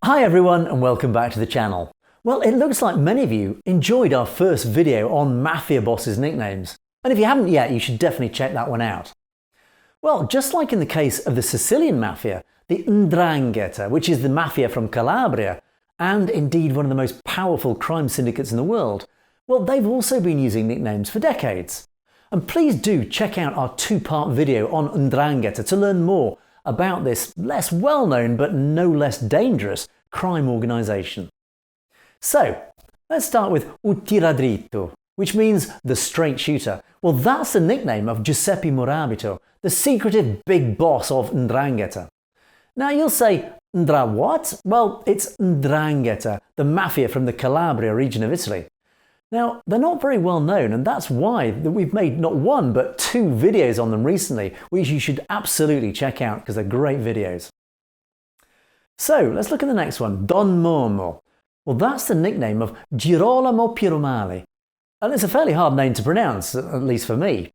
Hi everyone and welcome back to the channel. Well, it looks like many of you enjoyed our first video on Mafia Bosses Nicknames, and if you haven't yet, you should definitely check that one out. Well, just like in the case of the Sicilian Mafia, the Ndrangheta, which is the mafia from Calabria, and indeed one of the most powerful crime syndicates in the world, well, they've also been using nicknames for decades. And please do check out our two-part video on Ndrangheta to learn more about this less well-known but no less dangerous crime organisation. So, let's start with Utradito, which means the straight shooter. Well, that's the nickname of Giuseppe Morabito, the secretive big boss of Ndrangheta. Now you'll say, Ndra what? Well, it's Ndrangheta, the mafia from the Calabria region of Italy. Now, they're not very well known, and that's why we've made not one but two videos on them recently, which you should absolutely check out because they're great videos. So, let's look at the next one, Don Mormo. Well, that's the nickname of Girolamo Piromali, and it's a fairly hard name to pronounce, at least for me.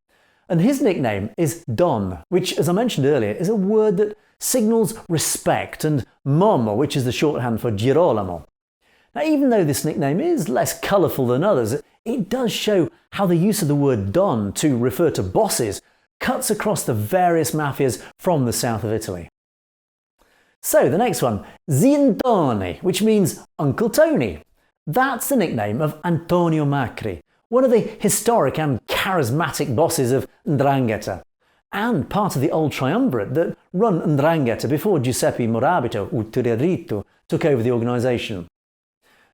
And his nickname is Don, which, as I mentioned earlier, is a word that signals respect, and Mormo, which is the shorthand for Girolamo. Now, even though this nickname is less colourful than others, it does show how the use of the word Don to refer to bosses cuts across the various mafias from the south of Italy. So, the next one, Zientone, which means Uncle Tony. That's the nickname of Antonio Macri, one of the historic and charismatic bosses of Ndrangheta, and part of the old triumvirate that run Ndrangheta before Giuseppe Morabito, Utradito, took over the organisation.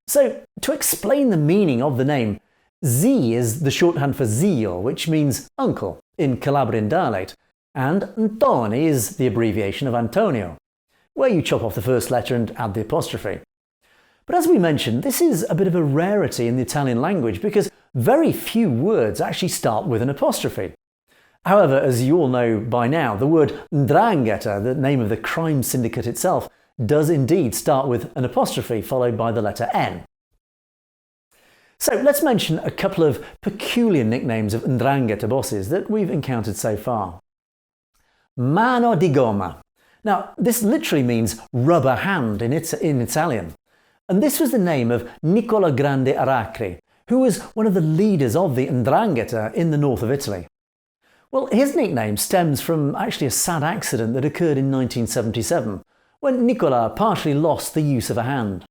So, to explain the meaning of the name, Z is the shorthand for zio, which means uncle in Calabrian dialect, and Antoni is the abbreviation of Antonio, where you chop off the first letter and add the apostrophe. But as we mentioned, this is a bit of a rarity in the Italian language because very few words actually start with an apostrophe. However, as you all know by now, the word Ndrangheta, the name of the crime syndicate itself, does indeed start with an apostrophe followed by the letter N. So let's mention a couple of peculiar nicknames of Ndrangheta bosses that we've encountered so far. Mano Digoma. Now, this literally means rubber hand in Italian. And this was the name of Nicola Grande Aracri, who was one of the leaders of the Ndrangheta in the north of Italy. Well, his nickname stems from actually a sad accident that occurred in 1977, when Nicola partially lost the use of a hand.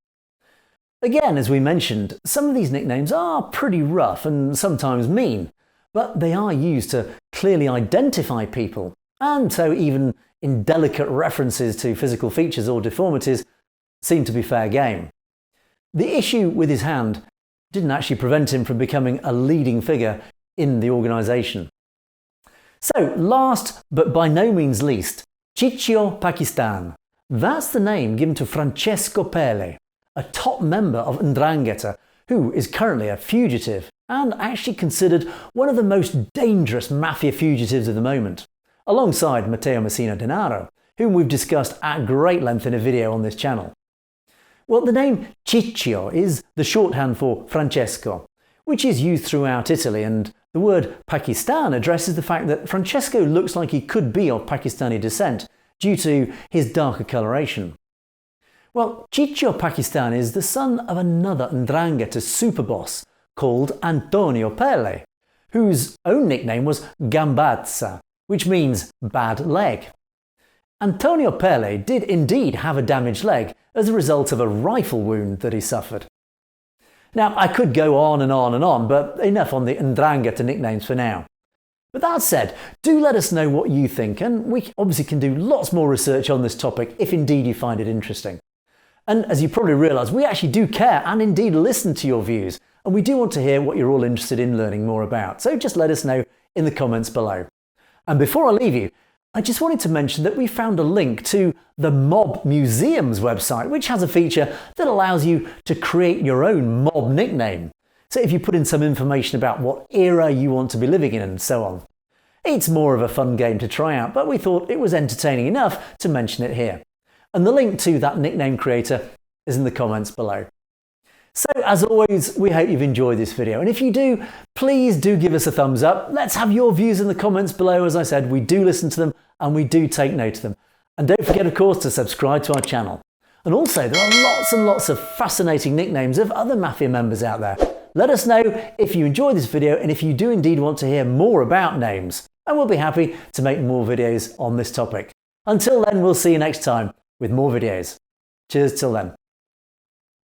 Again, as we mentioned, some of these nicknames are pretty rough and sometimes mean, but they are used to clearly identify people, and so even indelicate references to physical features or deformities seem to be fair game. The issue with his hand didn't actually prevent him from becoming a leading figure in the organisation. So, last but by no means least, Chichio Pakistan. That's the name given to Francesco Pakistan, a top member of Ndrangheta, who is currently a fugitive and actually considered one of the most dangerous mafia fugitives of the moment, alongside Matteo Messina Denaro, whom we've discussed at great length in a video on this channel. Well, the name Chichio is the shorthand for Francesco, which is used throughout Italy, and the word Pakistan addresses the fact that Francesco looks like he could be of Pakistani descent, due to his darker coloration. Well, Chichio Pakistan is the son of another Ndrangheta superboss called Antonio Pelle, whose own nickname was Gambazza, which means bad leg. Antonio Pelle did indeed have a damaged leg as a result of a rifle wound that he suffered. Now, I could go on and on and on, but enough on the Ndrangheta nicknames for now. But that said, do let us know what you think, and we obviously can do lots more research on this topic if indeed you find it interesting. And as you probably realise, we actually do care and indeed listen to your views, and we do want to hear what you're all interested in learning more about, so just let us know in the comments below. And before I leave you, I just wanted to mention that we found a link to the Mob Museum's website, which has a feature that allows you to create your own mob nickname. So if you put in some information about what era you want to be living in and so on. It's more of a fun game to try out, but we thought it was entertaining enough to mention it here. And the link to that nickname creator is in the comments below. So as always, we hope you've enjoyed this video, and if you do, please do give us a thumbs up. Let's have your views in the comments below. As I said, we do listen to them and we do take note of them. And don't forget, of course, to subscribe to our channel. And also, there are lots and lots of fascinating nicknames of other Mafia members out there. Let us know if you enjoyed this video and if you do indeed want to hear more about names, and we'll be happy to make more videos on this topic. Until then, we'll see you next time with more videos. Cheers till then.